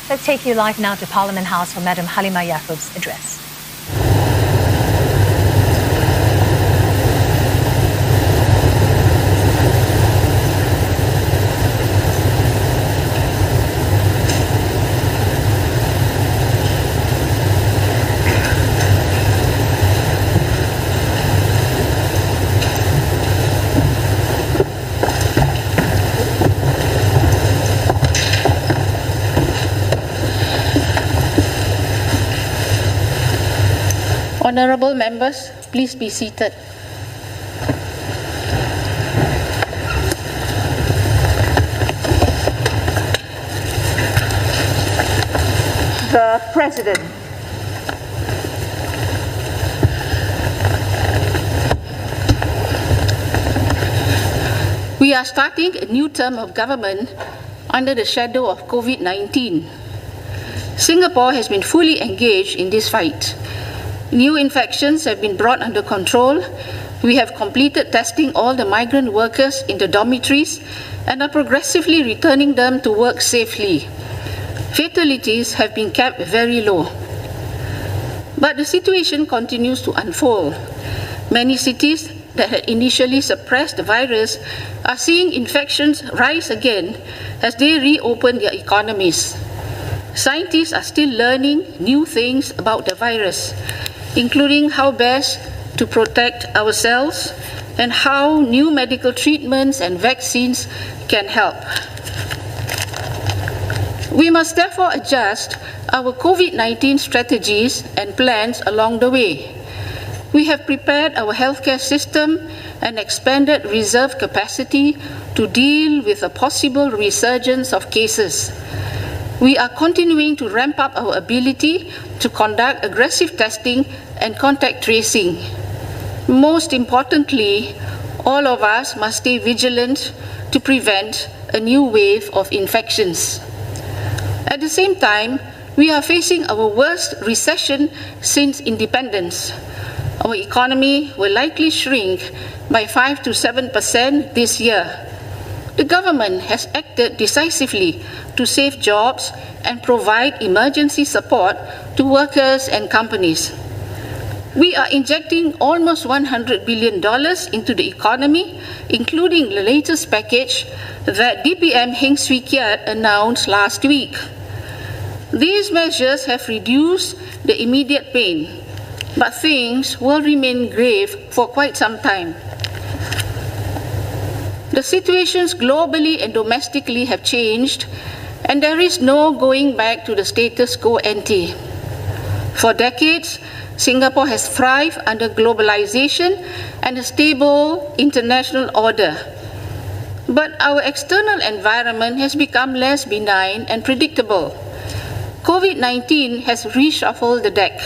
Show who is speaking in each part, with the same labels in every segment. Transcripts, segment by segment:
Speaker 1: Let's take you live now to Parliament House for Madam Halimah Yacob's address.
Speaker 2: Honourable members, please be seated.
Speaker 3: The President.
Speaker 2: We are starting a new term of government under the shadow of COVID-19. Singapore has been fully engaged in this fight. New infections have been brought under control. We have completed testing all the migrant workers in the dormitories and are progressively returning them to work safely. Fatalities have been kept very low. But the situation continues to unfold. Many cities that had initially suppressed the virus are seeing infections rise again as they reopen their economies. Scientists are still learning new things about the virus, including how best to protect ourselves and how new medical treatments and vaccines can help. We must therefore adjust our COVID-19 strategies and plans along the way. We have prepared our healthcare system and expanded reserve capacity to deal with a possible resurgence of cases. We are continuing to ramp up our ability to conduct aggressive testing and contact tracing. Most importantly, all of us must stay vigilant to prevent a new wave of infections. At the same time, we are facing our worst recession since independence. Our economy will likely shrink by 5 to 7% this year. The government has acted decisively to save jobs and provide emergency support to workers and companies. We are injecting almost $100 billion into the economy, including the latest package that DPM Heng Swee Keat announced last week. These measures have reduced the immediate pain, but things will remain grave for quite some time. The situations globally and domestically have changed, and there is no going back to the status quo ante. For decades, Singapore has thrived under globalization and a stable international order. But our external environment has become less benign and predictable. COVID-19 has reshuffled the deck.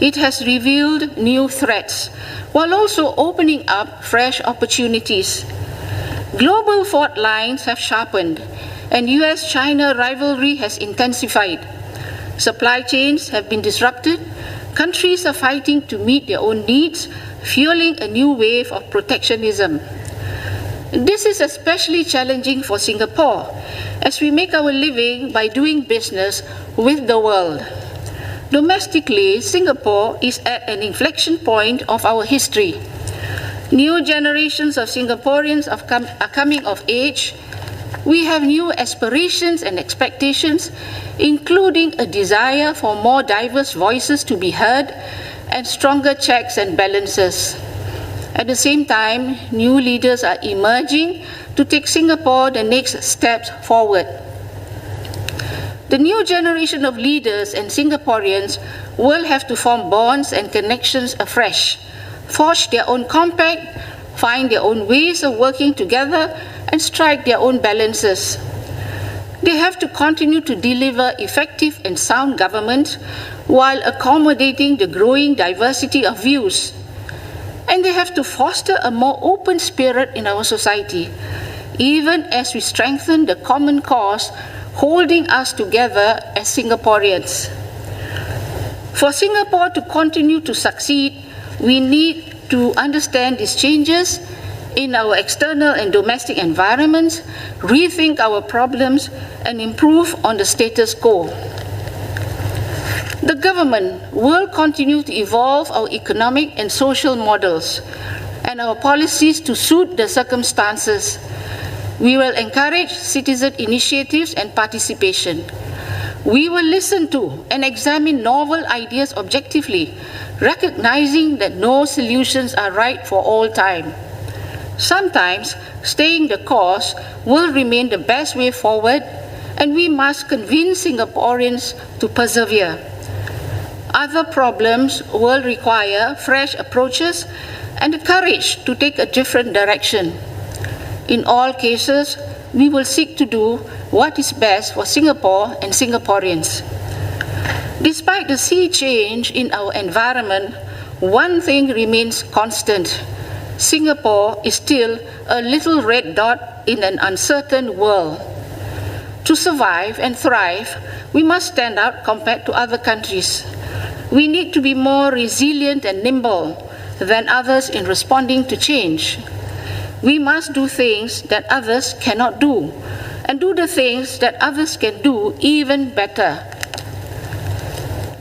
Speaker 2: It has revealed new threats, while also opening up fresh opportunities. Global fault lines have sharpened, and US-China rivalry has intensified. Supply chains have been disrupted. Countries are fighting to meet their own needs, fueling a new wave of protectionism. This is especially challenging for Singapore, as we make our living by doing business with the world. Domestically, Singapore is at an inflection point of our history. New generations of Singaporeans are coming of age. We have new aspirations and expectations, including a desire for more diverse voices to be heard and stronger checks and balances. At the same time, new leaders are emerging to take Singapore the next steps forward. The new generation of leaders and Singaporeans will have to form bonds and connections afresh, forge their own compact, find their own ways of working together, and strike their own balances. They have to continue to deliver effective and sound government while accommodating the growing diversity of views. And they have to foster a more open spirit in our society, even as we strengthen the common cause holding us together as Singaporeans. For Singapore to continue to succeed, we need to understand these changes, in our external and domestic environments, rethink our problems, and improve on the status quo. The government will continue to evolve our economic and social models and our policies to suit the circumstances. We will encourage citizen initiatives and participation. We will listen to and examine novel ideas objectively, recognizing that no solutions are right for all time. Sometimes staying the course will remain the best way forward, and we must convince Singaporeans to persevere. Other problems will require fresh approaches and the courage to take a different direction. In all cases, we will seek to do what is best for Singapore and Singaporeans. Despite the sea change in our environment, one thing remains constant. Singapore is still a little red dot in an uncertain world. To survive and thrive, we must stand out compared to other countries. We need to be more resilient and nimble than others in responding to change. We must do things that others cannot do, and do the things that others can do even better.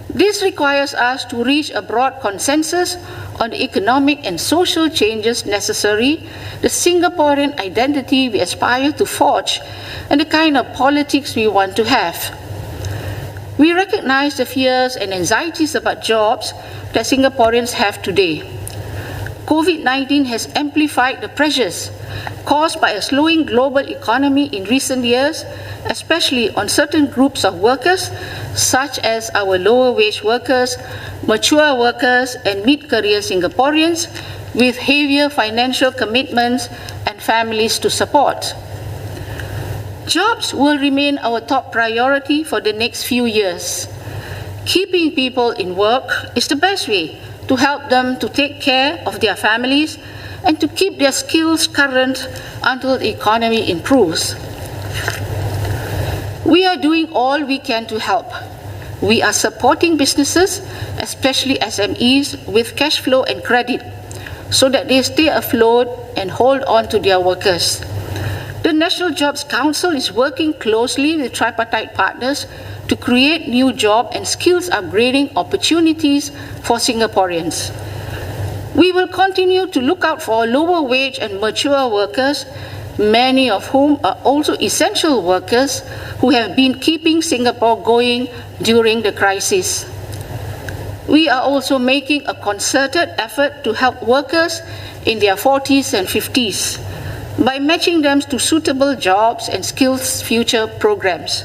Speaker 2: This requires us to reach a broad consensus on the economic and social changes necessary, the Singaporean identity we aspire to forge, and the kind of politics we want to have. We recognize the fears and anxieties about jobs that Singaporeans have today. COVID-19 has amplified the pressures caused by a slowing global economy in recent years, especially on certain groups of workers, such as our lower wage workers, mature workers, and mid-career Singaporeans with heavier financial commitments and families to support. Jobs will remain our top priority for the next few years. Keeping people in work is the best way to help them to take care of their families and to keep their skills current until the economy improves. We are doing all we can to help. We are supporting businesses, especially SMEs, with cash flow and credit, so that they stay afloat and hold on to their workers. The National Jobs Council is working closely with tripartite partners to create new job and skills upgrading opportunities for Singaporeans. We will continue to look out for lower wage and mature workers, many of whom are also essential workers who have been keeping Singapore going during the crisis. We are also making a concerted effort to help workers in their 40s and 50s by matching them to suitable jobs and skills future programs.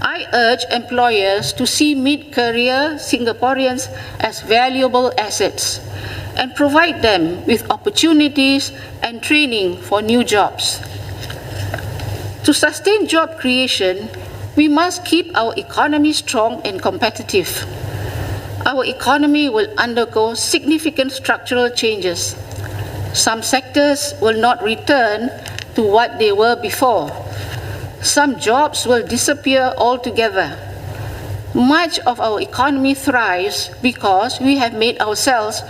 Speaker 2: I urge employers to see mid-career Singaporeans as valuable assets and provide them with opportunities and training for new jobs. To sustain job creation, we must keep our economy strong and competitive. Our economy will undergo significant structural changes. Some sectors will not return to what they were before. Some jobs will disappear altogether. Much of our economy thrives because we have made ourselves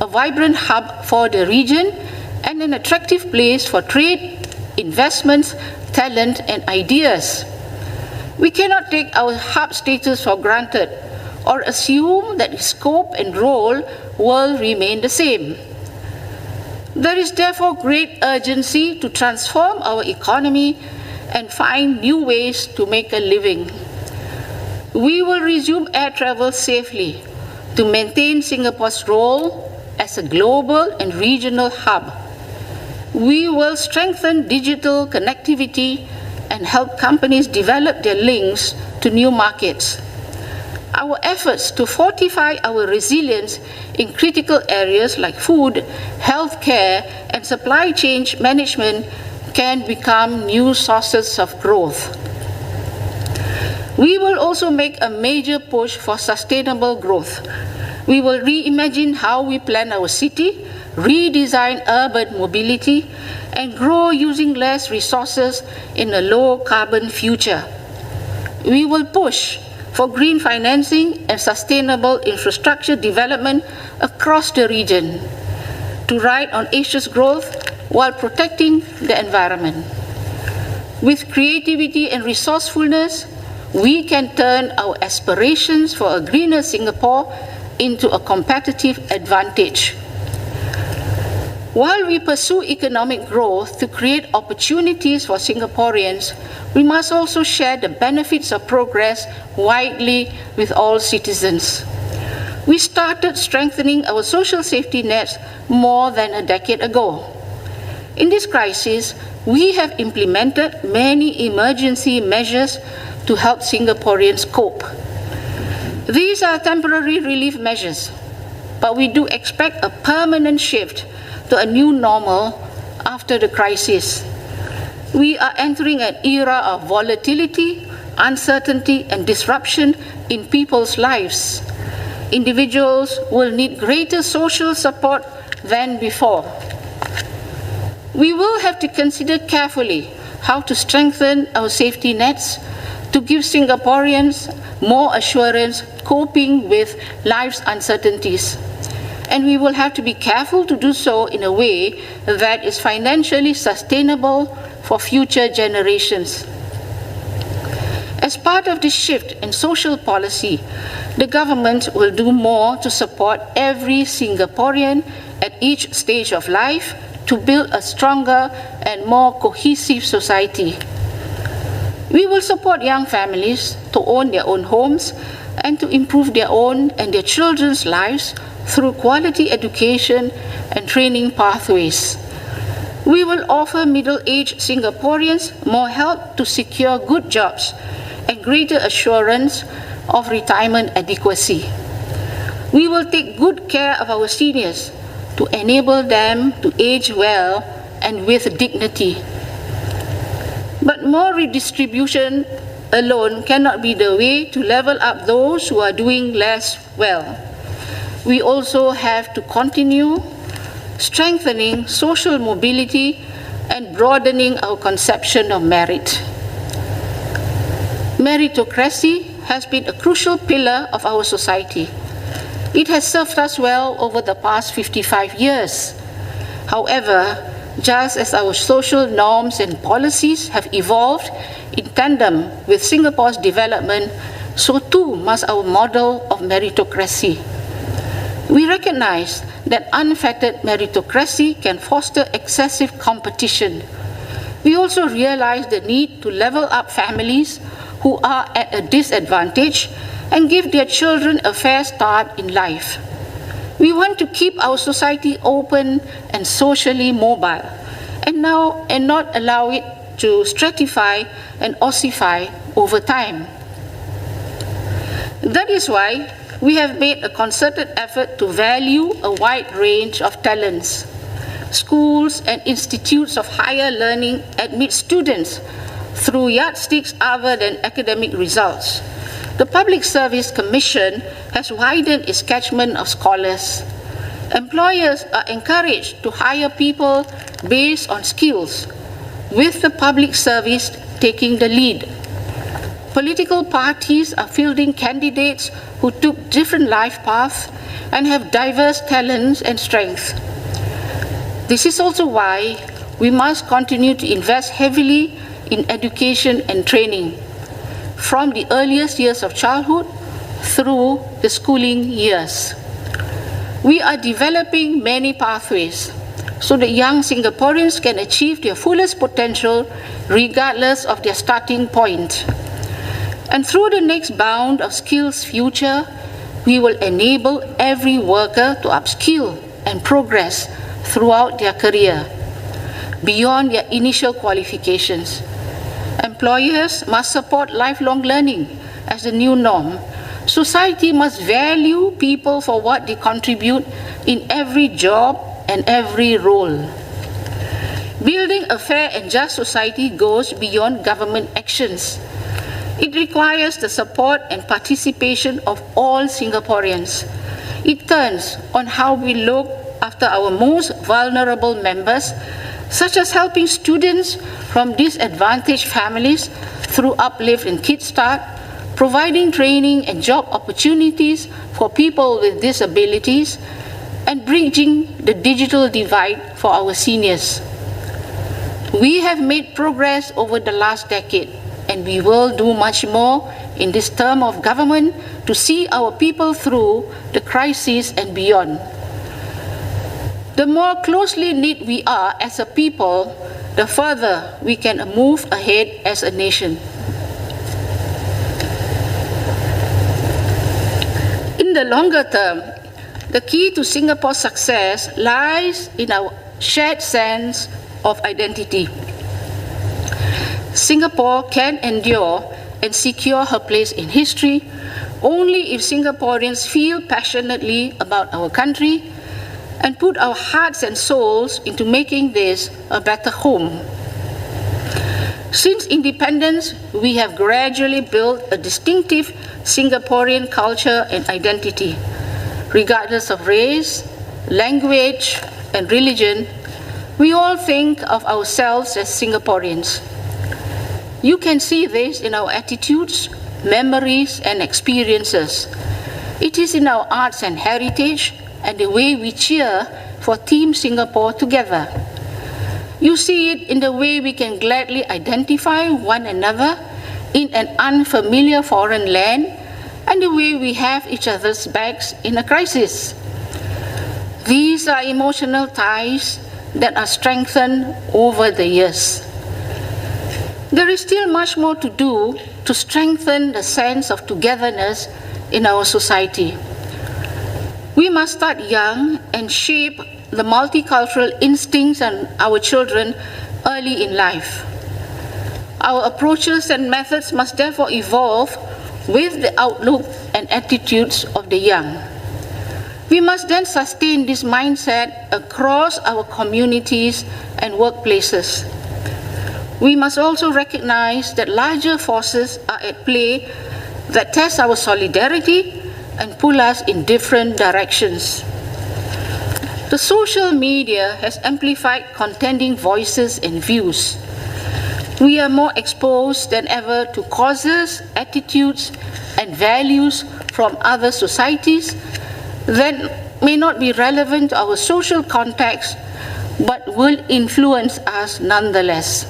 Speaker 2: a vibrant hub for the region and an attractive place for trade, investments, talent, and ideas. We cannot take our hub status for granted or assume that its scope and role will remain the same. There is therefore great urgency to transform our economy and find new ways to make a living. We will resume air travel safely to maintain Singapore's role as a global and regional hub. We will strengthen digital connectivity and help companies develop their links to new markets. Our efforts to fortify our resilience in critical areas like food, healthcare, and supply chain management can become new sources of growth. We will also make a major push for sustainable growth. We will reimagine how we plan our city, redesign urban mobility, and grow using less resources in a low-carbon future. We will push for green financing and sustainable infrastructure development across the region. To ride on Asia's growth, while protecting the environment. With creativity and resourcefulness, we can turn our aspirations for a greener Singapore into a competitive advantage. While we pursue economic growth to create opportunities for Singaporeans, we must also share the benefits of progress widely with all citizens. We started strengthening our social safety nets more than a decade ago. In this crisis, we have implemented many emergency measures to help Singaporeans cope. These are temporary relief measures, but we do expect a permanent shift to a new normal after the crisis. We are entering an era of volatility, uncertainty, and disruption in people's lives. Individuals will need greater social support than before. We will have to consider carefully how to strengthen our safety nets to give Singaporeans more assurance coping with life's uncertainties. And we will have to be careful to do so in a way that is financially sustainable for future generations. As part of this shift in social policy, the government will do more to support every Singaporean at each stage of life to build a stronger and more cohesive society. We will support young families to own their own homes and to improve their own and their children's lives through quality education and training pathways. We will offer middle-aged Singaporeans more help to secure good jobs and greater assurance of retirement adequacy. We will take good care of our seniors to enable them to age well and with dignity. But more redistribution alone cannot be the way to level up those who are doing less well. We also have to continue strengthening social mobility and broadening our conception of merit. Meritocracy has been a crucial pillar of our society. It has served us well over the past 55 years. However, just as our social norms and policies have evolved in tandem with Singapore's development, so too must our model of meritocracy. We recognize that unfettered meritocracy can foster excessive competition. We also realize the need to level up families who are at a disadvantage and give their children a fair start in life. We want to keep our society open and socially mobile, and not allow it to stratify and ossify over time. That is why we have made a concerted effort to value a wide range of talents. Schools and institutes of higher learning admit students through yardsticks other than academic results. The Public Service Commission has widened its catchment of scholars. Employers are encouraged to hire people based on skills, with the public service taking the lead. Political parties are fielding candidates who took different life paths and have diverse talents and strengths. This is also why we must continue to invest heavily in education and training, from the earliest years of childhood through the schooling years. We are developing many pathways so that young Singaporeans can achieve their fullest potential regardless of their starting point. And through the next bound of skills future, we will enable every worker to upskill and progress throughout their career, beyond their initial qualifications. Employers must support lifelong learning as the new norm. Society must value people for what they contribute in every job and every role. Building a fair and just society goes beyond government actions. It requires the support and participation of all Singaporeans. It turns on how we look after our most vulnerable members, such as helping students from disadvantaged families through Uplift and Kickstart, providing training and job opportunities for people with disabilities, and bridging the digital divide for our seniors. We have made progress over the last decade, and we will do much more in this term of government to see our people through the crisis and beyond. The more closely knit we are as a people, the further we can move ahead as a nation. In the longer term, the key to Singapore's success lies in our shared sense of identity. Singapore can endure and secure her place in history only if Singaporeans feel passionately about our country and put our hearts and souls into making this a better home. Since independence, we have gradually built a distinctive Singaporean culture and identity, regardless of race, language, and religion. We all think of ourselves as Singaporeans. You can see this in our attitudes, memories, and experiences. It is in our arts and heritage and the way we cheer for Team Singapore together. You see it in the way we can gladly identify one another in an unfamiliar foreign land and the way we have each other's backs in a crisis. These are emotional ties that are strengthened over the years. There is still much more to do to strengthen the sense of togetherness in our society. We must start young and shape the multicultural instincts in our children early in life. Our approaches and methods must therefore evolve with the outlook and attitudes of the young. We must then sustain this mindset across our communities and workplaces. We must also recognize that larger forces are at play that test our solidarity and pull us in different directions. The social media has amplified contending voices and views. We are more exposed than ever to causes, attitudes, and values from other societies that may not be relevant to our social context, but will influence us nonetheless.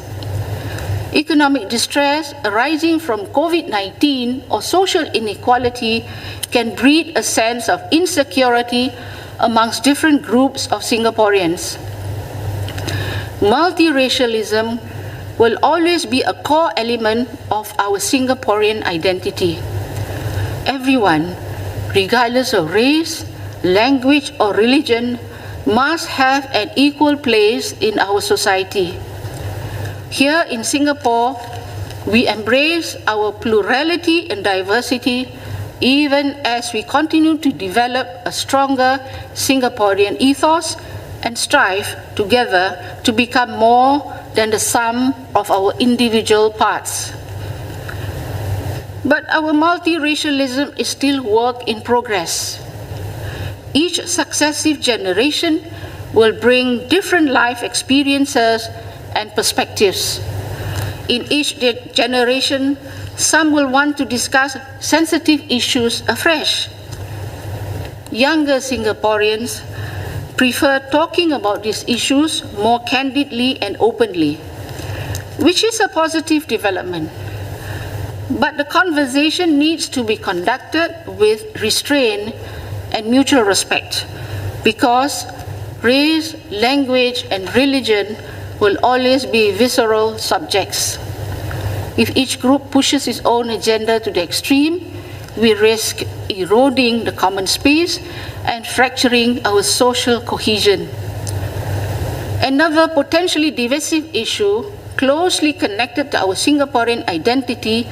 Speaker 2: Economic distress arising from COVID-19 or social inequality can breed a sense of insecurity amongst different groups of Singaporeans. Multiracialism will always be a core element of our Singaporean identity. Everyone, regardless of race, language, or religion, must have an equal place in our society. Here in Singapore, we embrace our plurality and diversity even as we continue to develop a stronger Singaporean ethos and strive together to become more than the sum of our individual parts. But our multiracialism is still work in progress. Each successive generation will bring different life experiences and perspectives. In each generation, some will want to discuss sensitive issues afresh. Younger Singaporeans prefer talking about these issues more candidly and openly, which is a positive development. But the conversation needs to be conducted with restraint and mutual respect, because race, language, and religion will always be visceral subjects. If each group pushes its own agenda to the extreme, we risk eroding the common space and fracturing our social cohesion. Another potentially divisive issue closely connected to our Singaporean identity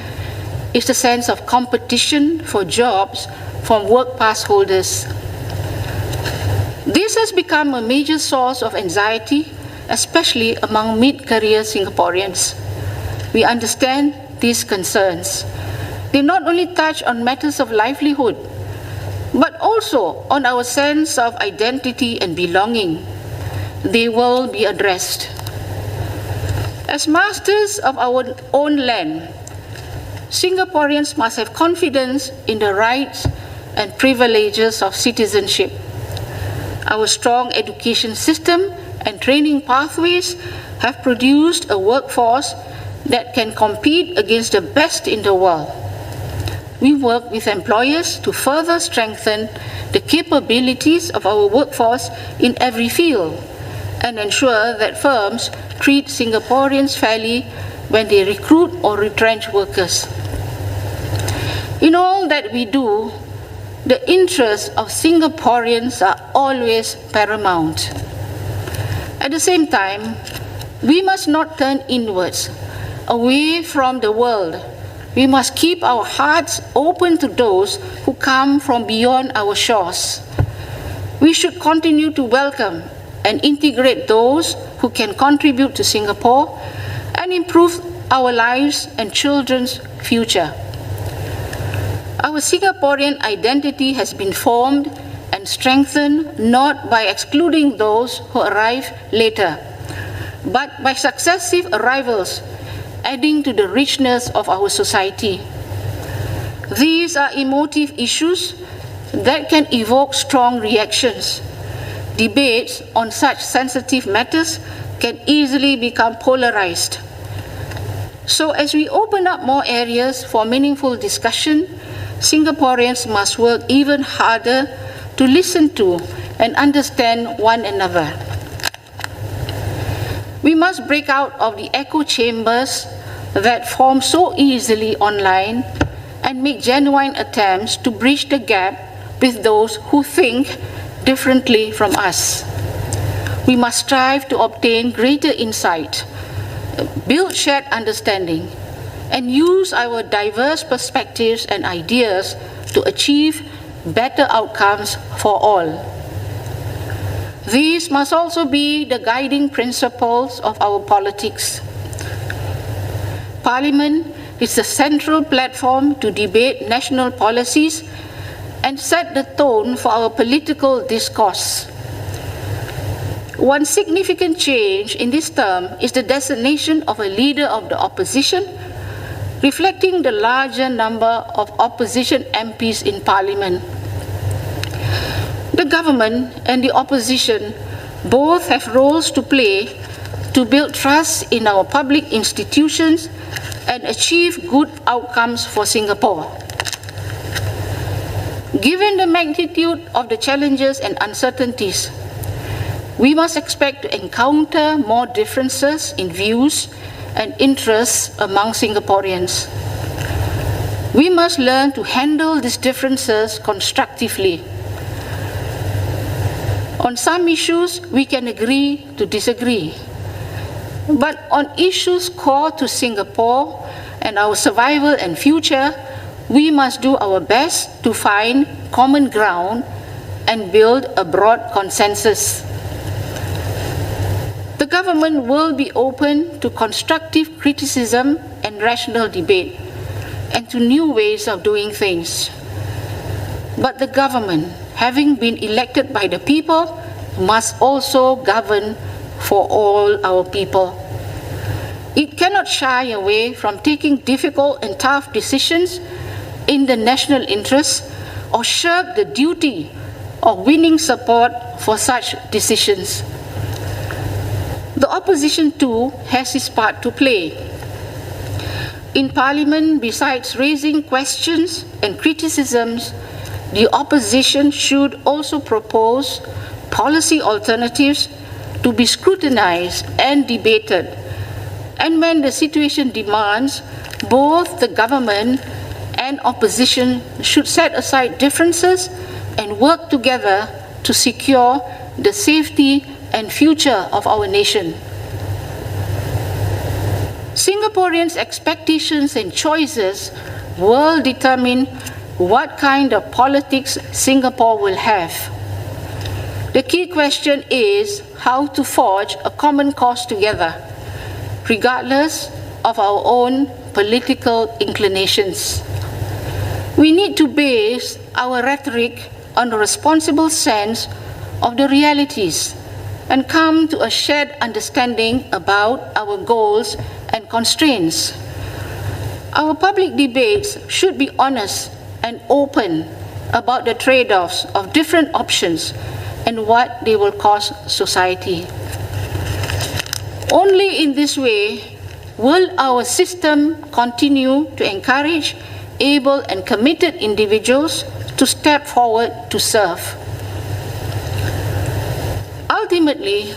Speaker 2: is the sense of competition for jobs from work pass holders. This has become a major source of anxiety, especially among mid-career Singaporeans. We understand these concerns. They not only touch on matters of livelihood, but also on our sense of identity and belonging. They will be addressed. As masters of our own land, Singaporeans must have confidence in the rights and privileges of citizenship. Our strong education system and training pathways have produced a workforce that can compete against the best in the world. We work with employers to further strengthen the capabilities of our workforce in every field and ensure that firms treat Singaporeans fairly when they recruit or retrench workers. In all that we do, the interests of Singaporeans are always paramount. At the same time, we must not turn inwards, away from the world. We must keep our hearts open to those who come from beyond our shores. We should continue to welcome and integrate those who can contribute to Singapore and improve our lives and children's future. Our Singaporean identity has been formed and strengthened not by excluding those who arrive later, but by successive arrivals, adding to the richness of our society. These are emotive issues that can evoke strong reactions. Debates on such sensitive matters can easily become polarized. So as we open up more areas for meaningful discussion, Singaporeans must work even harder to listen to and understand one another. We must break out of the echo chambers that form so easily online and make genuine attempts to bridge the gap with those who think differently from us. We must strive to obtain greater insight, build shared understanding, and use our diverse perspectives and ideas to achieve better outcomes for all. These must also be the guiding principles of our politics. Parliament is the central platform to debate national policies and set the tone for our political discourse. One significant change in this term is the designation of a leader of the opposition, reflecting the larger number of opposition MPs in Parliament. The government and the opposition both have roles to play to build trust in our public institutions and achieve good outcomes for Singapore. Given the magnitude of the challenges and uncertainties, we must expect to encounter more differences in views and interests among Singaporeans. We must learn to handle these differences constructively. On some issues, we can agree to disagree. But on issues core to Singapore and our survival and future, we must do our best to find common ground and build a broad consensus. The government will be open to constructive criticism and rational debate, and to new ways of doing things. But the government, having been elected by the people, must also govern for all our people. It cannot shy away from taking difficult and tough decisions in the national interest or shirk the duty of winning support for such decisions. The opposition too has its part to play. In Parliament, besides raising questions and criticisms, the opposition should also propose policy alternatives to be scrutinized and debated. And when the situation demands, both the government and opposition should set aside differences and work together to secure the safety and future of our nation. Singaporeans' expectations and choices will determine what kind of politics Singapore will have. The key question is how to forge a common cause together, regardless of our own political inclinations. We need to base our rhetoric on a responsible sense of the realities and come to a shared understanding about our goals and constraints. Our public debates should be honest and open about the trade-offs of different options and what they will cost society. Only in this way will our system continue to encourage able and committed individuals to step forward to serve. Ultimately,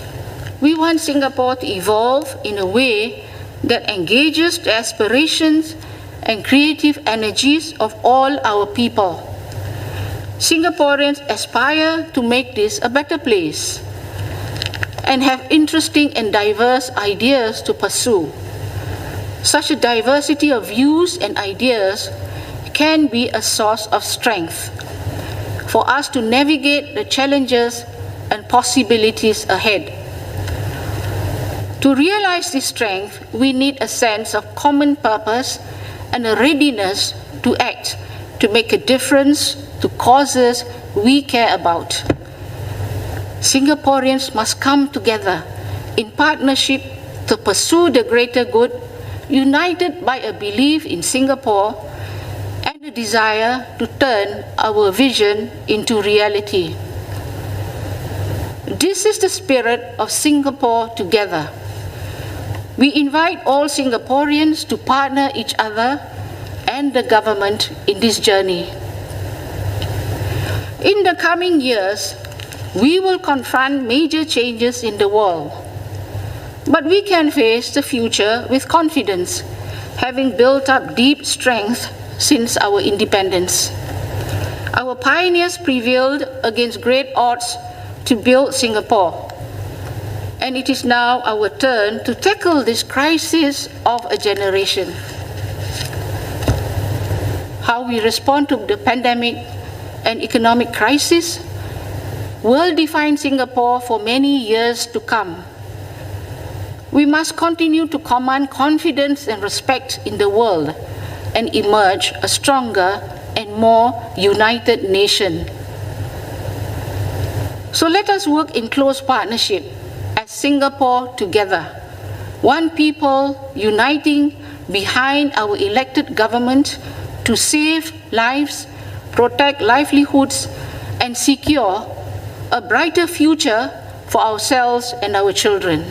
Speaker 2: we want Singapore to evolve in a way that engages the aspirations and creative energies of all our people. Singaporeans aspire to make this a better place and have interesting and diverse ideas to pursue. Such a diversity of views and ideas can be a source of strength for us to navigate the challenges and possibilities ahead. To realize this strength, we need a sense of common purpose and a readiness to act to make a difference to causes we care about. Singaporeans must come together in partnership to pursue the greater good, united by a belief in Singapore and a desire to turn our vision into reality. This is the spirit of Singapore Together. We invite all Singaporeans to partner each other and the government in this journey. In the coming years, we will confront major changes in the world, but we can face the future with confidence, having built up deep strength since our independence. Our pioneers prevailed against great odds to build Singapore, and it is now our turn to tackle this crisis of a generation. How we respond to the pandemic and economic crisis will define Singapore for many years to come. We must continue to command confidence and respect in the world and emerge a stronger and more united nation. So let us work in close partnership as Singapore Together, one people uniting behind our elected government to save lives, protect livelihoods, and secure a brighter future for ourselves and our children.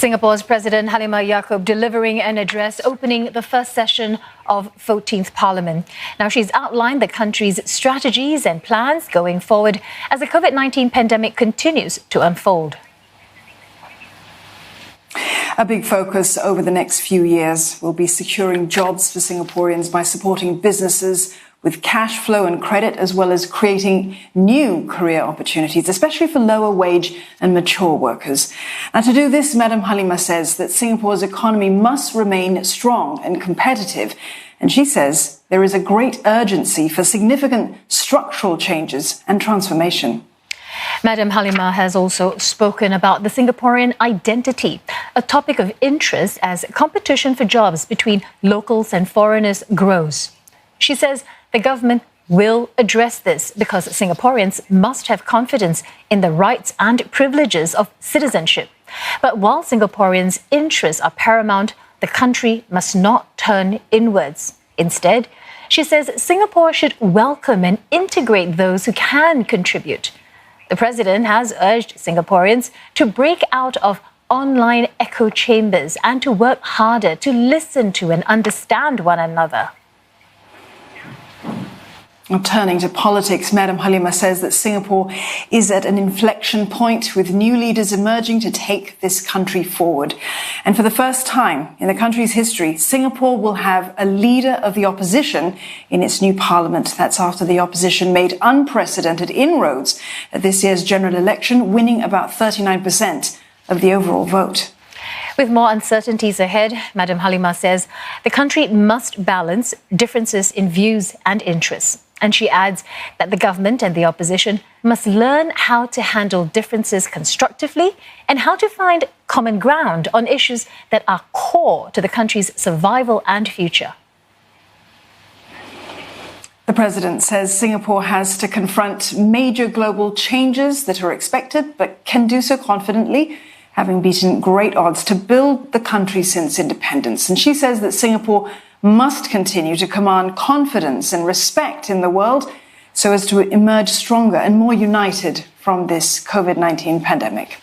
Speaker 1: Singapore's President Halimah Yacob delivering an address opening the first session of 14th Parliament. Now, she's outlined the country's strategies and plans going forward as the COVID-19 pandemic continues to unfold.
Speaker 4: A big focus over the next few years will be securing jobs for Singaporeans by supporting businesses with cash flow and credit, as well as creating new career opportunities, especially for lower wage and mature workers. And to do this, Madam Halimah says that Singapore's economy must remain strong and competitive. And she says there is a great urgency for significant structural changes and transformation.
Speaker 1: Madam Halimah has also spoken about the Singaporean identity, a topic of interest as competition for jobs between locals and foreigners grows. She says the government will address this because Singaporeans must have confidence in the rights and privileges of citizenship. But while Singaporeans' interests are paramount, the country must not turn inwards. Instead, she says Singapore should welcome and integrate those who can contribute. The president has urged Singaporeans to break out of online echo chambers and to work harder to listen to and understand one another.
Speaker 4: Now, turning to politics, Madam Halimah says that Singapore is at an inflection point with new leaders emerging to take this country forward. And for the first time in the country's history, Singapore will have a leader of the opposition in its new parliament. That's after the opposition made unprecedented inroads at this year's general election, winning about 39% of the overall vote.
Speaker 1: With more uncertainties ahead, Madam Halimah says the country must balance differences in views and interests. And she adds that the government and the opposition must learn how to handle differences constructively and how to find common ground on issues that are core to the country's survival and future.
Speaker 4: The president says Singapore has to confront major global changes that are expected, but can do so confidently having beaten great odds to build the country since independence. And she says that Singapore must continue to command confidence and respect in the world so as to emerge stronger and more united from this COVID-19 pandemic.